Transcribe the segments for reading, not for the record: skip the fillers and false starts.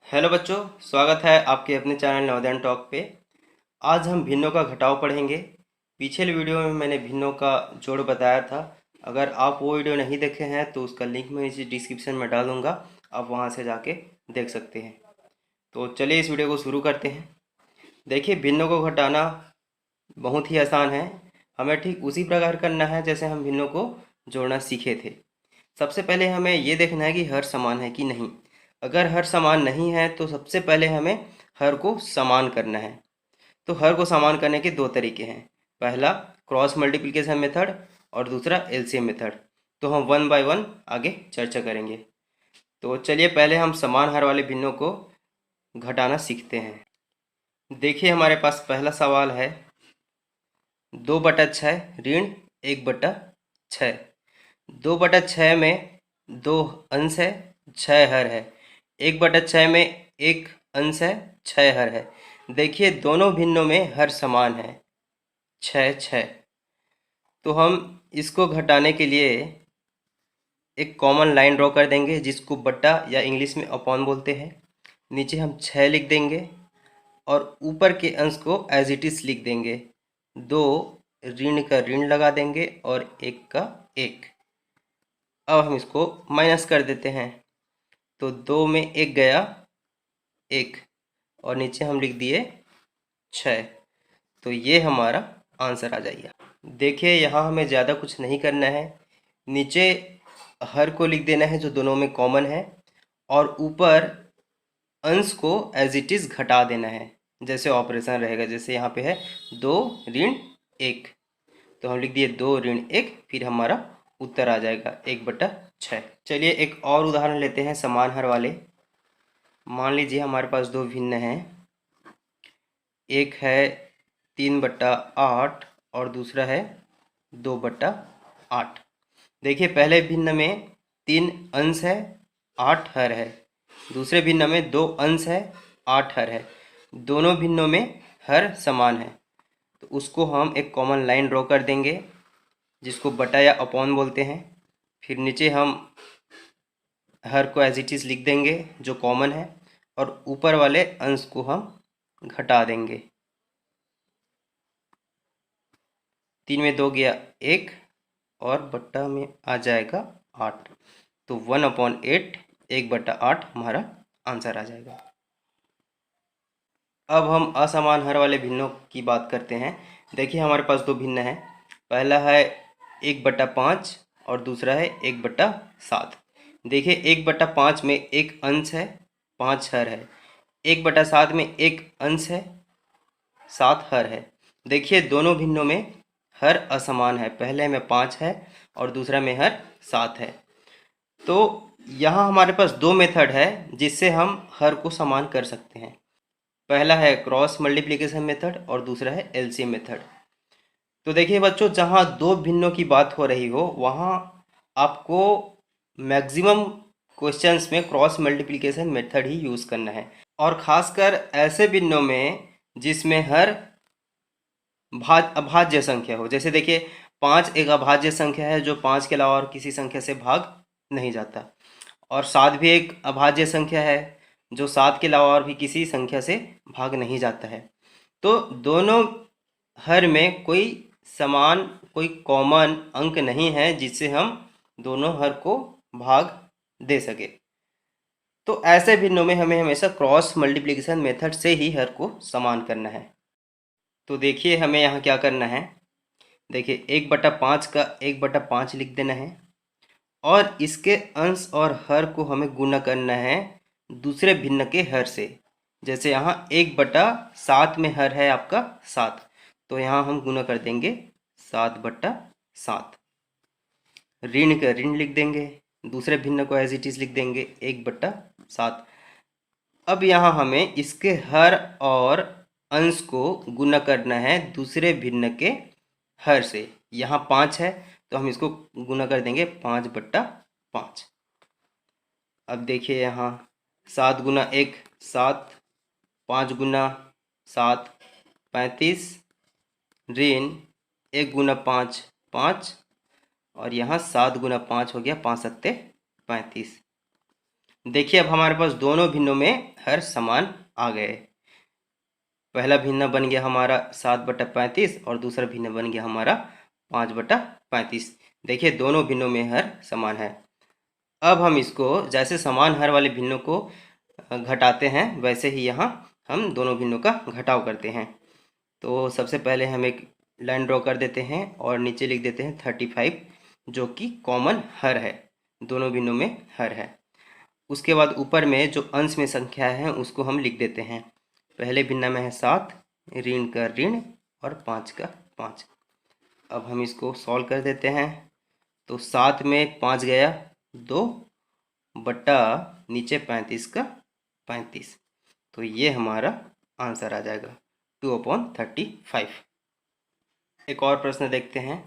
Hello बच्चों, स्वागत है आपके अपने चैनल नवोदय टॉक पे। आज हम भिन्नों का घटाव पढ़ेंगे। पिछले वीडियो में मैंने भिन्नों का जोड़ बताया था। अगर आप वो वीडियो नहीं देखे हैं तो उसका लिंक मैं इसी डिस्क्रिप्शन में डाल दूँगा, आप वहाँ से जाके देख सकते हैं। तो चलिए इस वीडियो को शुरू करते हैं। देखिए, भिन्नों को घटाना बहुत ही आसान है। हमें ठीक उसी प्रकार करना है जैसे हम भिन्नों को जोड़ना सीखे थे। सबसे पहले हमें ये देखना है कि हर समान है कि नहीं। अगर हर समान नहीं है तो सबसे पहले हमें हर को समान करना है। तो हर को समान करने के दो तरीके हैं। पहला क्रॉस मल्टीप्लिकेशन मेथड और दूसरा एलसीएम मेथड। तो हम वन बाय वन आगे चर्चा करेंगे। तो चलिए पहले हम समान हर वाले भिन्नों को घटाना सीखते हैं। देखिए, हमारे पास पहला सवाल है 2/6 ऋण 1/6। 2/6 में दो अंश है, 6 हर है। 1/6 में एक अंश है, 6 हर है। देखिए, दोनों भिन्नों में हर समान है, 6 6। तो हम इसको घटाने के लिए एक कॉमन लाइन ड्रॉ कर देंगे जिसको बट्टा या इंग्लिश में अपॉन बोलते हैं। नीचे हम 6 लिख देंगे और ऊपर के अंश को एज इट इज लिख देंगे। 2 ऋण का ऋण लगा देंगे और 1 का 1। अब हम इसको माइनस कर देते हैं। तो 2 में 1 गया, 1, और नीचे हम लिख दिए 6। तो ये हमारा आंसर आ जाएगा। देखिए, यहाँ हमें ज़्यादा कुछ नहीं करना है। नीचे हर को लिख देना है जो दोनों में कॉमन है, और ऊपर अंश को एज इट इज़ घटा देना है जैसे ऑपरेशन रहेगा। जैसे यहाँ पे है 2 ऋण 1, तो हम लिख दिए 2 ऋण 1, फिर हमारा उत्तर आ जाएगा 1/6। चलिए एक और उदाहरण लेते हैं समान हर वाले। मान लीजिए हमारे पास दो भिन्न हैं। एक है 3/8 और दूसरा है 2/8। देखिए, पहले भिन्न में 3 अंश है, 8 हर है। दूसरे भिन्न में 2 अंश है, 8 हर है। दोनों भिन्नों में हर समान है। तो उसको हम एक कॉमन लाइन ड्रॉ कर देंगे जिसको बटा या अपॉन बोलते हैं। फिर नीचे हम हर को एज इट इज़ लिख देंगे जो कॉमन है, और ऊपर वाले अंश को हम घटा देंगे। 3 में 2 गया 1, और बट्टा में आ जाएगा 8। तो 1/8, 1/8 हमारा आंसर आ जाएगा। अब हम असमान हर वाले भिन्नों की बात करते हैं। देखिए, हमारे पास दो भिन्न हैं। पहला है 1/5 और दूसरा है 1/7। देखिए, 1/5 में एक अंश है, 5 हर है। 1/7 में एक अंश है, 7 हर है। देखिए, दोनों भिन्नों में हर असमान है। पहले में 5 है और दूसरा में हर 7 है। तो यहाँ हमारे पास दो मेथड है जिससे हम हर को समान कर सकते हैं। पहला है क्रॉस मल्टीप्लिकेशन मेथड और दूसरा है एलसीएम मेथड। तो देखिए बच्चों, जहाँ दो भिन्नों की बात हो रही हो वहाँ आपको मैक्सिमम क्वेश्चंस में क्रॉस मल्टीप्लिकेशन मेथड ही यूज़ करना है, और ख़ासकर ऐसे भिन्नों में जिसमें हर अभाज्य संख्या हो। जैसे देखिए, 5 एक अभाज्य संख्या है जो 5 के अलावा और किसी संख्या से भाग नहीं जाता, और 7 भी एक अभाज्य संख्या है जो 7 के अलावा और भी किसी संख्या से भाग नहीं जाता है। तो दोनों हर में कोई समान, कोई कॉमन अंक नहीं है जिससे हम दोनों हर को भाग दे सके। तो ऐसे भिन्नों में हमें हमेशा क्रॉस मल्टीप्लिकेशन मेथड से ही हर को समान करना है। तो देखिए, हमें यहाँ क्या करना है। देखिए, 1/5 का 1/5 लिख देना है, और इसके अंश और हर को हमें गुणा करना है दूसरे भिन्न के हर से। जैसे यहाँ 1/7 में हर है आपका 7, तो यहाँ हम गुणा कर देंगे 7/7। ऋण का ऋण लिख देंगे, दूसरे भिन्न को एज इट इज लिख देंगे 1/7। अब यहाँ हमें इसके हर और अंश को गुणा करना है दूसरे भिन्न के हर से। यहाँ 5 है तो हम इसको गुणा कर देंगे 5/5। अब देखिए, यहाँ 7 गुना 1 7, 5 गुना 7 35, ऋण 1 गुना 5 5, और यहाँ 7 गुना 5 हो गया 5 सत्ते 35। देखिए अब हमारे पास दोनों भिन्नों में हर समान आ गए। पहला भिन्न बन गया हमारा 7/35 और दूसरा भिन्न बन गया हमारा 5/35। देखिए दोनों भिन्नों में हर समान है। अब हम इसको जैसे समान हर वाले भिन्नों को घटाते हैं वैसे ही यहाँ हम दोनों भिन्नों का घटाव करते हैं। तो सबसे पहले हम एक लाइन ड्रॉ कर देते हैं और नीचे लिख देते हैं 35 जो कि कॉमन हर है, दोनों भिन्नों में हर है। उसके बाद ऊपर में जो अंश में संख्या है उसको हम लिख देते हैं। पहले भिन्न में है 7, ऋण का ऋण और 5 का 5। अब हम इसको सॉल्व कर देते हैं। तो 7 में 5 गया 2 बटा नीचे 35 का 35। तो ये हमारा आंसर आ जाएगा 2/35। एक और प्रश्न देखते हैं।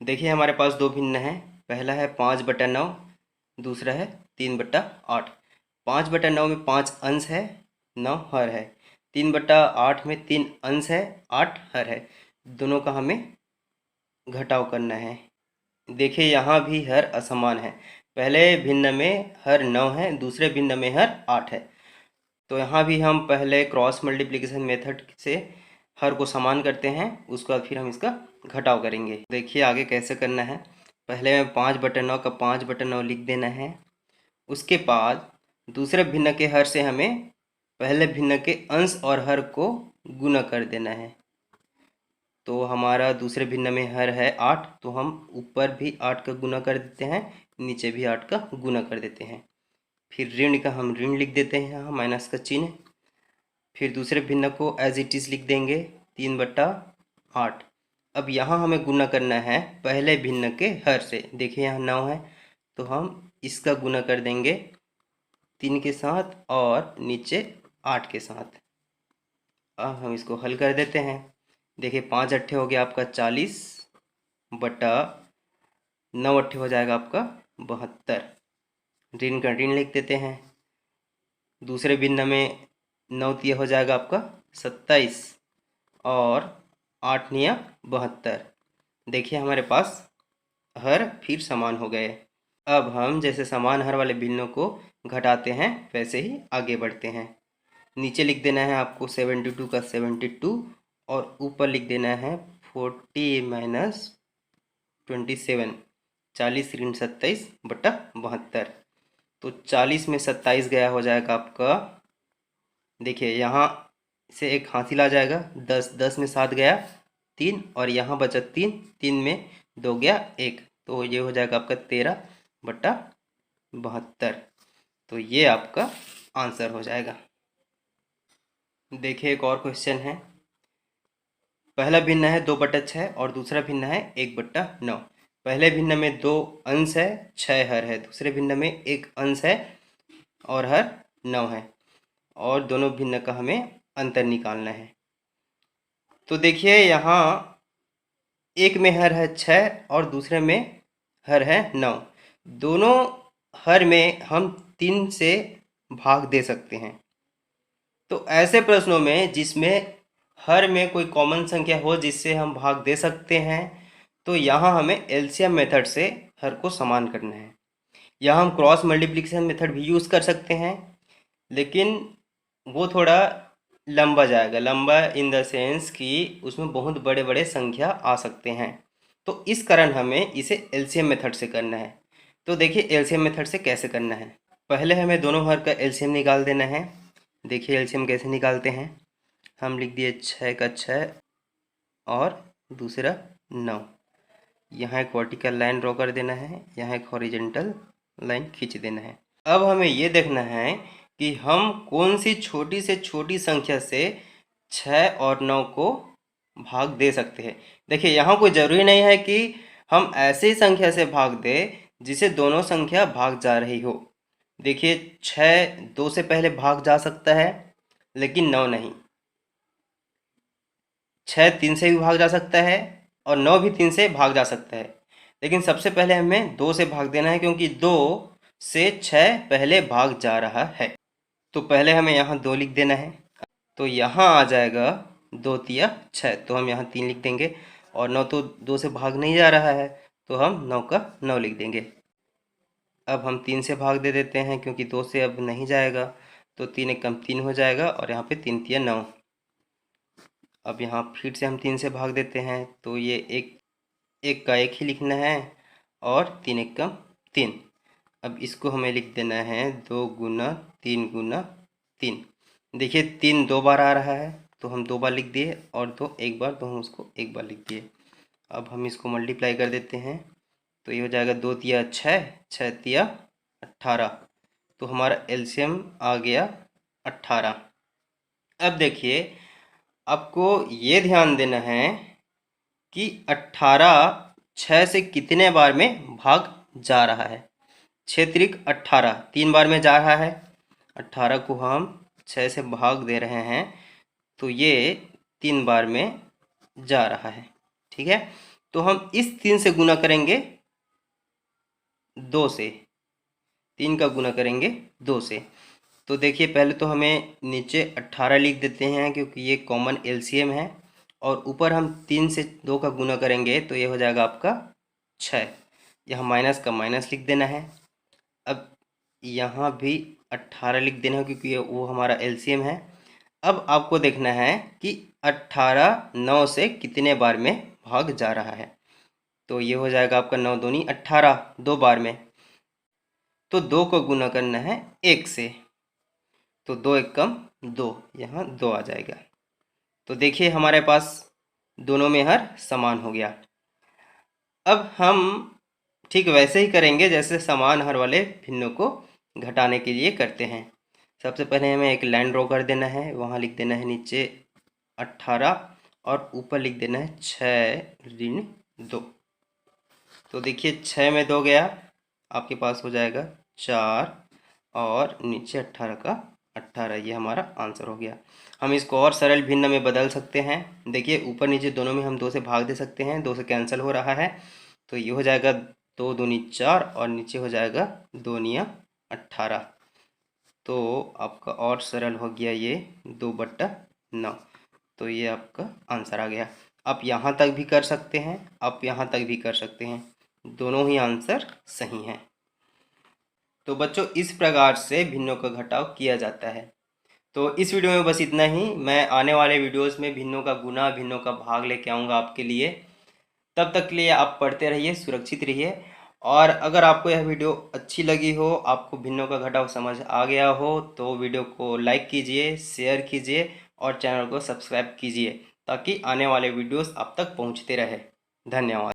देखिए हमारे पास दो भिन्न हैं। पहला है 5/9, दूसरा है 3/8। 5/9 में 5 अंश है, 9 हर है। 3/8 में 3 अंश है, 8 हर है। दोनों का हमें घटाव करना है। देखिए यहाँ भी हर असमान है। पहले भिन्न में हर 9 है, दूसरे भिन्न में हर 8 है। तो यहाँ भी हम पहले क्रॉस मल्टीप्लिकेशन मेथड से हर को समान करते हैं, उसके बाद फिर हम इसका घटाव करेंगे। देखिए आगे कैसे करना है। पहले में 5/9 का 5/9 लिख देना है। उसके बाद दूसरे भिन्न के हर से हमें पहले भिन्न के अंश और हर को गुना कर देना है। तो हमारा दूसरे भिन्न में हर है 8, तो हम ऊपर भी 8 का गुना कर देते हैं, नीचे भी 8 का गुना कर देते हैं। फिर ऋण का हम ऋण लिख देते हैं, यहाँ माइनस का चिन्ह। फिर दूसरे भिन्न को एज इट इज़ लिख देंगे 3/8। अब यहाँ हमें गुना करना है पहले भिन्न के हर से। देखिए यहाँ 9 है तो हम इसका गुना कर देंगे 3 के साथ और नीचे 8 के साथ। अब हम इसको हल कर देते हैं। देखिए 5 अट्ठे हो गया आपका 40 बटा 9 अट्ठे हो जाएगा आपका 72। ऋण का ऋण लिख देते हैं। दूसरे भिन्न में 9 तिया हो जाएगा आपका 27 और 8 निया 72। देखिए हमारे पास हर फिर समान हो गए। अब हम जैसे समान हर वाले भिन्नों को घटाते हैं वैसे ही आगे बढ़ते हैं। नीचे लिख देना है आपको 72 का 72 और ऊपर लिख देना है 40 माइनस 27, 40 ऋण 27/72। तो 40 में 27 गया हो जाएगा आपका। देखिए यहाँ से एक हासिल आ जाएगा 10, 10 में 7 गया 3 और यहाँ बचा 3, 3 में 2 गया 1, तो ये हो जाएगा आपका 13/72। तो ये आपका आंसर हो जाएगा। देखिए एक और क्वेश्चन है। पहला भिन्न है 2/6 और दूसरा भिन्न है 1/9। पहले भिन्न में 2 अंश है, 6 हर है। दूसरे भिन्न में 1 अंश है और हर 9 है और दोनों भिन्न का हमें अंतर निकालना है। तो देखिए यहाँ एक में हर है 6 और दूसरे में हर है 9। दोनों हर में हम 3 से भाग दे सकते हैं। तो ऐसे प्रश्नों में जिसमें हर में कोई कॉमन संख्या हो जिससे हम भाग दे सकते हैं, तो यहाँ हमें एलसीएम मेथड से हर को समान करना है। यहाँ हम क्रॉस मल्टीप्लिकेशन मेथड भी यूज़ कर सकते हैं, लेकिन वो थोड़ा लंबा जाएगा। लंबा इन द सेंस कि उसमें बहुत बड़े बड़े संख्या आ सकते हैं, तो इस कारण हमें इसे एलसीएम मेथड से करना है। तो देखिए एलसीएम मेथड से कैसे करना है। पहले हमें दोनों हर का एलसीएम निकाल देना है। देखिए एलसीएम कैसे निकालते हैं। हम लिख दिए 6 का 6 और दूसरा 9। यहाँ एक वर्टिकल लाइन ड्रॉ कर देना है, यहाँ एक हॉरिजेंटल लाइन खींच देना है। अब हमें ये देखना है कि हम कौन सी छोटी से छोटी संख्या से 6 और 9 को भाग दे सकते हैं। देखिए यहाँ कोई ज़रूरी नहीं है कि हम ऐसी संख्या से भाग दें जिसे दोनों संख्या भाग जा रही हो। देखिए 6 2 से पहले भाग जा सकता है लेकिन 9 नहीं। 6 3 से भी भाग जा सकता है और 9 भी 3 से भाग जा सकता है, लेकिन सबसे पहले हमें 2 से भाग देना है क्योंकि 2 से 6 पहले भाग जा रहा है। तो पहले हमें यहाँ 2 लिख देना है। तो यहाँ आ जाएगा 2 तिया 6, तो हम यहाँ 3 लिख देंगे और 9 तो 2 से भाग नहीं जा रहा है तो हम 9 का 9 लिख देंगे। अब हम 3 से भाग दे देते हैं क्योंकि 2 से अब नहीं जाएगा, तो 3 एकम 3 हो जाएगा और यहाँ पे 3 तिया 9। अब यहाँ फिर से हम 3 से भाग देते हैं, तो ये एक का एक ही लिखना है और 3 एकम 3। अब इसको हमें लिख देना है 2 गुना 3 गुना 3। देखिए 3 2 बार आ रहा है तो हम 2 बार लिख दिए और 2 एक बार, तो हम उसको एक बार लिख दिए। अब हम इसको मल्टीप्लाई कर देते हैं, तो ये हो जाएगा 2 तिया 6, 6 तिया 18। तो हमारा एलसीएम आ गया 18। अब देखिए आपको ये ध्यान देना है कि 18 6 से कितने बार में भाग जा रहा है। 6 त्रिक 18 3 बार में जा रहा है। 18 को हम 6 से भाग दे रहे हैं तो ये 3 बार में जा रहा है। ठीक है, तो हम इस 3 से गुना करेंगे 2 से, 3 का गुना करेंगे 2 से। तो देखिए पहले तो हमें नीचे 18 लिख देते हैं क्योंकि ये कॉमन एलसीएम है, और ऊपर हम 3 से 2 का गुना करेंगे तो ये हो जाएगा आपका 6। यहाँ माइनस का माइनस लिख देना है। अब यहाँ भी 18 लिख देना है क्योंकि वो हमारा एलसीएम है। अब आपको देखना है कि 18 9 से कितने बार में भाग जा रहा है। तो ये हो जाएगा आपका 9 दूनी 18 2 बार में, तो 2 को गुना करना है 1 से, तो 2 एकम 2, यहाँ 2 आ जाएगा। तो देखिए हमारे पास दोनों में हर समान हो गया। अब हम ठीक वैसे ही करेंगे जैसे समान हर वाले भिन्नों को घटाने के लिए करते हैं। सबसे पहले हमें एक लाइन ड्रॉ कर देना है, वहाँ लिख देना है नीचे 18 और ऊपर लिख देना है 6 ऋण 2। तो देखिए 6 में 2 गया, आपके पास हो जाएगा 4 और नीचे 18 का 18, ये हमारा आंसर हो गया। हम इसको और सरल भिन्न में बदल सकते हैं। देखिए ऊपर नीचे दोनों में हम 2 से भाग दे सकते हैं, 2 से कैंसिल हो रहा है, तो ये हो जाएगा 2 दूनी 4 और नीचे हो जाएगा 2 निया 18। तो आपका और सरल हो गया ये 2/9। तो ये आपका आंसर आ गया। आप यहाँ तक भी कर सकते हैं, आप यहाँ तक भी कर सकते हैं, दोनों ही आंसर सही हैं। तो बच्चों इस प्रकार से भिन्नों का घटाव किया जाता है। तो इस वीडियो में बस इतना ही। मैं आने वाले वीडियोस में भिन्नों का गुना, भिन्नों का भाग लेके आऊँगा आपके लिए। तब तक के लिए आप पढ़ते रहिए, सुरक्षित रहिए। और अगर आपको यह वीडियो अच्छी लगी हो, आपको भिन्नों का घटाव समझ आ गया हो, तो वीडियो को लाइक कीजिए, शेयर कीजिए और चैनल को सब्सक्राइब कीजिए ताकि आने वाले वीडियोस आप तक पहुंचते रहे। धन्यवाद।